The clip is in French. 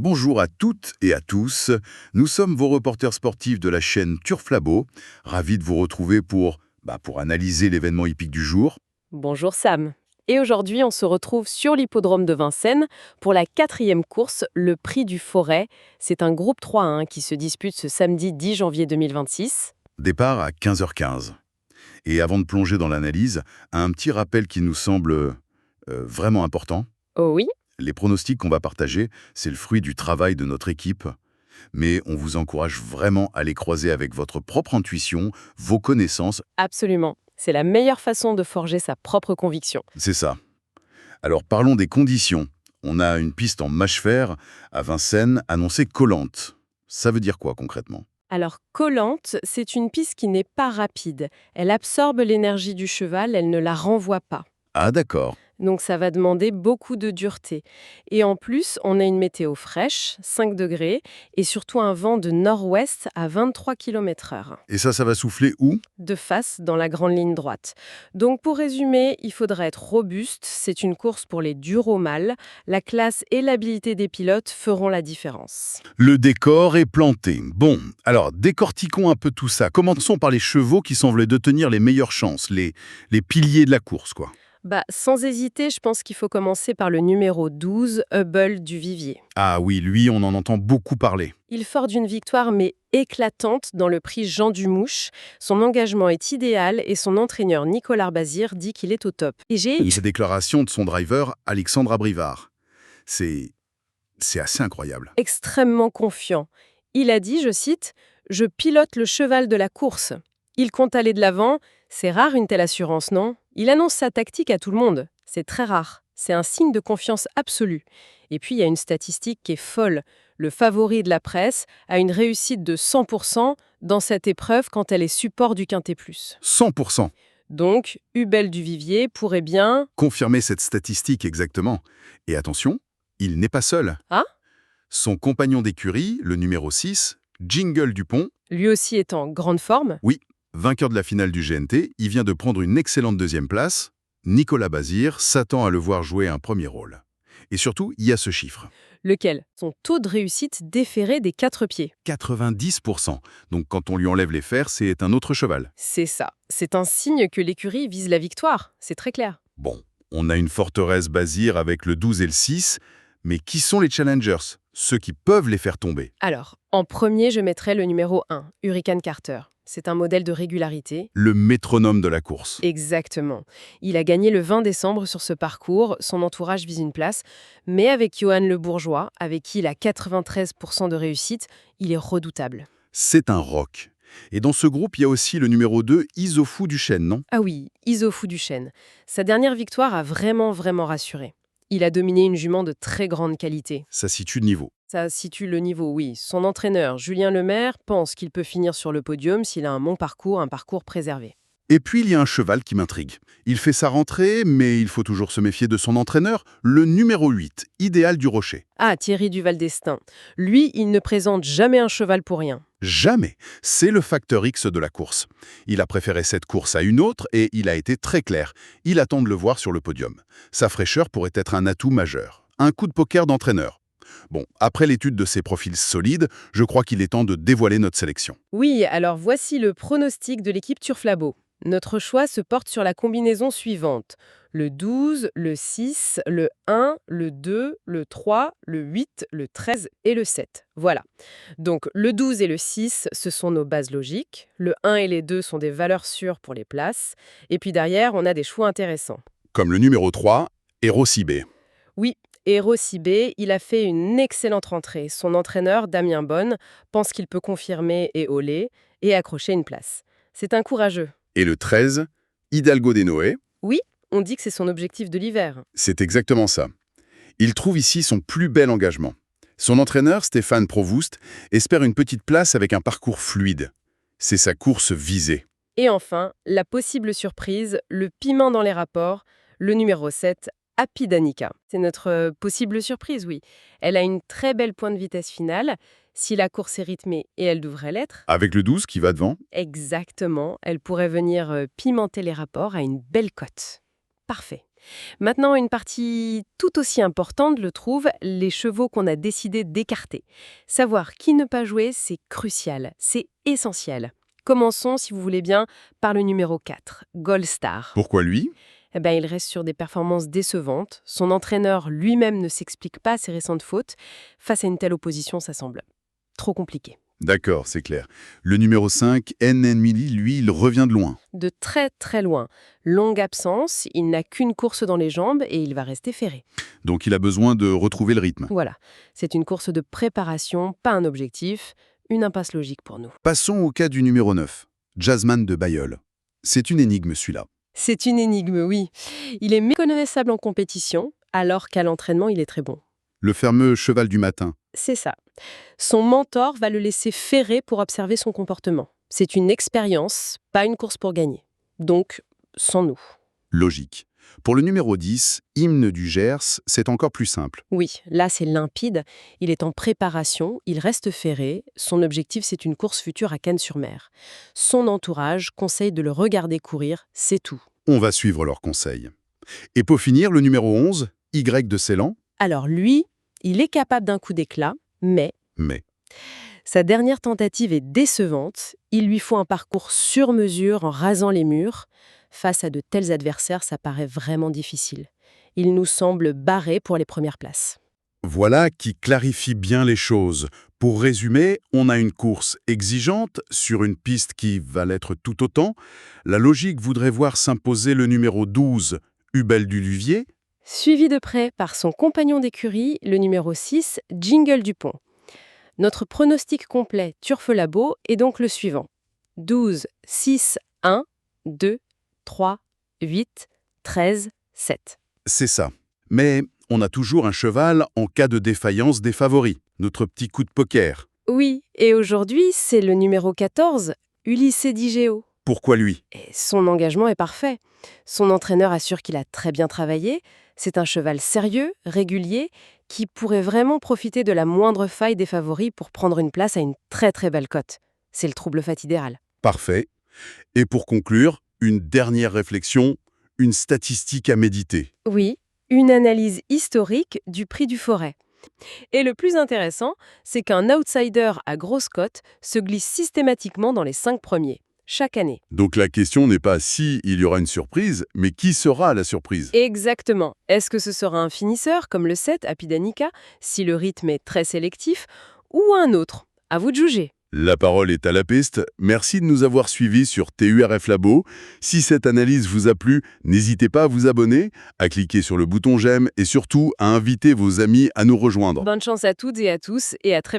Bonjour à toutes et à tous, nous sommes vos reporters sportifs de la chaîne Turf Labo, ravis de vous retrouver pour analyser l'événement hippique du jour. Bonjour Sam. Et aujourd'hui, on se retrouve sur l'hippodrome de Vincennes pour la 4e course, le Prix du Forêt. C'est un groupe 3-1 qui se dispute ce samedi 10 janvier 2026. Départ à 15h15. Et avant de plonger dans l'analyse, un petit rappel qui nous semble vraiment important. Oh oui? Les pronostics qu'on va partager, c'est le fruit du travail de notre équipe, mais on vous encourage vraiment à les croiser avec votre propre intuition, vos connaissances. Absolument. C'est la meilleure façon de forger sa propre conviction. C'est ça. Alors parlons des conditions. On a une piste en mâche-fer à Vincennes annoncée collante. Ça veut dire quoi concrètement? Alors, collante, c'est une piste qui n'est pas rapide. Elle absorbe l'énergie du cheval, elle ne la renvoie pas. Ah d'accord. Donc ça va demander beaucoup de dureté. Et en plus, on a une météo fraîche, 5 degrés, et surtout un vent de nord-ouest à 23 km/h. Et ça va souffler où? De face dans la grande ligne droite. Donc pour résumer, il faudra être robuste, c'est une course pour les durs au mal, la classe et l'habileté des pilotes feront la différence. Le décor est planté. Bon, alors décortiquons un peu tout ça. Commençons par les chevaux qui semblent détenir les meilleures chances, les piliers de la course, quoi. Sans hésiter, je pense qu'il faut commencer par le numéro 12, Hubble du Vivier. Ah oui, lui, on en entend beaucoup parler. Il fort d'une victoire mais éclatante dans le prix Jean Dumouche. Son engagement est idéal et son entraîneur Nicolas Bazir dit qu'il est au top. Et j'ai Ces déclarations de son driver, Alexandre Abrivard, c'est assez incroyable. extrêmement confiant. Il a dit, je cite, « Je pilote le cheval de la course. Il compte aller de l'avant. C'est rare une telle assurance, non ?» Il annonce sa tactique à tout le monde. C'est très rare. C'est un signe de confiance absolue. Et puis, il y a une statistique qui est folle. Le favori de la presse a une réussite de 100% dans cette épreuve quand elle est support du Quintet Plus. 100%. Donc, Hubel du Vivier pourrait bien... Confirmer cette statistique exactement. Et attention, il n'est pas seul. Ah? Son compagnon d'écurie, le numéro 6, Jingle Dupont, Lui aussi est en grande forme. oui, vainqueur de la finale du GNT, il vient de prendre une excellente deuxième place. Nicolas Bazir s'attend à le voir jouer un premier rôle. Et surtout, il y a ce chiffre. Lequel? Son taux de réussite déféré des 4 pieds. 90%. Donc quand on lui enlève les fers, c'est un autre cheval. C'est ça. C'est un signe que l'écurie vise la victoire. C'est très clair. Bon, on a une forteresse Bazir avec le 12 et le 6, mais qui sont les challengers? Ceux qui peuvent les faire tomber. Alors, en premier, je mettrai le numéro 1, Hurricane Carter. C'est un modèle de régularité. Le métronome de la course. Exactement. Il a gagné le 20 décembre sur ce parcours, son entourage vise une place, mais avec Johan Le Bourgeois, avec qui il a 93% de réussite, il est redoutable. C'est un rock. Et dans ce groupe, il y a aussi le numéro 2, Isofou du Chêne, non? Ah oui, Isofou du Chêne. Sa dernière victoire a vraiment rassuré. Il a dominé une jument de très grande qualité. Ça situe de niveau. Ça situe le niveau, oui. Son entraîneur, Julien Lemaire, pense qu'il peut finir sur le podium s'il a un parcours préservé. Et puis, il y a un cheval qui m'intrigue. Il fait sa rentrée, mais il faut toujours se méfier de son entraîneur, le numéro 8, Idéal du Rocher. Ah, Thierry Duval-Destin. Lui, il ne présente jamais un cheval pour rien. Jamais. C'est le facteur X de la course. Il a préféré cette course à une autre et il a été très clair. Il attend de le voir sur le podium. Sa fraîcheur pourrait être un atout majeur. Un coup de poker d'entraîneur. Bon, après l'étude de ces profils solides, je crois qu'il est temps de dévoiler notre sélection. Oui, alors voici le pronostic de l'équipe Turf Labo. Notre choix se porte sur la combinaison suivante. Le 12, le 6, le 1, le 2, le 3, le 8, le 13 et le 7. Voilà. Donc le 12 et le 6, ce sont nos bases logiques. Le 1 et les 2 sont des valeurs sûres pour les places. Et puis derrière, on a des choix intéressants. Comme le numéro 3, Hero Cibé. Oui, Hero Cibé, il a fait une excellente rentrée. Son entraîneur, Damien Bonne, pense qu'il peut confirmer et auler et accrocher une place. C'est un courageux. Et le 13, Hidalgo des Noé. Oui, on dit que c'est son objectif de l'hiver. C'est exactement ça. Il trouve ici son plus bel engagement. Son entraîneur, Stéphane Provoost, espère une petite place avec un parcours fluide. C'est sa course visée. Et enfin, la possible surprise, le piment dans les rapports, le numéro 7, Happy Danica. C'est notre possible surprise, oui. Elle a une très belle pointe de vitesse finale. Si la course est rythmée, et elle devrait l'être, Avec le 12 qui va devant. exactement, elle pourrait venir pimenter les rapports à une belle cote. Parfait. Maintenant, une partie tout aussi importante, je le trouve, les chevaux qu'on a décidé d'écarter. Savoir qui ne pas jouer, c'est crucial, c'est essentiel. Commençons, si vous voulez bien, par le numéro 4, Gold Star. Pourquoi lui? Il reste sur des performances décevantes. Son entraîneur lui-même ne s'explique pas ses récentes fautes. Face à une telle opposition, ça semble trop compliqué. D'accord, c'est clair. Le numéro 5, Millie, lui, il revient de loin. De très très loin. Longue absence, il n'a qu'une course dans les jambes et il va rester ferré. Donc il a besoin de retrouver le rythme. Voilà, c'est une course de préparation, pas un objectif, une impasse logique pour nous. Passons au cas du numéro 9, Jazzman de Bayeul. C'est une énigme, celui-là. C'est une énigme, oui. Il est méconnaissable en compétition, alors qu'à l'entraînement, il est très bon. Le fameux cheval du matin. C'est ça. Son mentor va le laisser ferrer pour observer son comportement. C'est une expérience, pas une course pour gagner. Donc, sans nous. Logique. Pour le numéro 10, Hymne du Gers, c'est encore plus simple. Oui, là c'est limpide, il est en préparation, il reste ferré, son objectif c'est une course future à Cannes-sur-Mer. Son entourage conseille de le regarder courir, c'est tout. On va suivre leurs conseils. Et pour finir, le numéro 11, Y de Ceylan. Alors lui, il est capable d'un coup d'éclat, mais sa dernière tentative est décevante, il lui faut un parcours sur mesure en rasant les murs. Face à de tels adversaires, ça paraît vraiment difficile. Il nous semble barré pour les premières places. Voilà qui clarifie bien les choses. Pour résumer, on a une course exigeante sur une piste qui va l'être tout autant. La logique voudrait voir s'imposer le numéro 12, Hubel du Luvier. Suivi de près par son compagnon d'écurie, le numéro 6, Jingle Dupont. Notre pronostic complet Turfe-Labo est donc le suivant. 12, 6, 1, 2, 3, 8, 13, 7. C'est ça. Mais on a toujours un cheval en cas de défaillance des favoris, notre petit coup de poker. Oui, et aujourd'hui, c'est le numéro 14, Ulysse Digéo. Pourquoi lui? Et son engagement est parfait. Son entraîneur assure qu'il a très bien travaillé. C'est un cheval sérieux, régulier, qui pourrait vraiment profiter de la moindre faille des favoris pour prendre une place à une très très belle cote. C'est le trouble fat idéal. Parfait. Et pour conclure, une dernière réflexion, une statistique à méditer. Oui, une analyse historique du prix du Forêt. Et le plus intéressant, c'est qu'un outsider à grosse cote se glisse systématiquement dans les 5 premiers, chaque année. Donc la question n'est pas si il y aura une surprise, mais qui sera la surprise? Exactement. Est-ce que ce sera un finisseur, comme le 7 à Pidanica, si le rythme est très sélectif, ou un autre? À vous de juger. La parole est à la piste. Merci de nous avoir suivis sur TURF Labo. Si cette analyse vous a plu, n'hésitez pas à vous abonner, à cliquer sur le bouton j'aime et surtout à inviter vos amis à nous rejoindre. Bonne chance à toutes et à tous et à très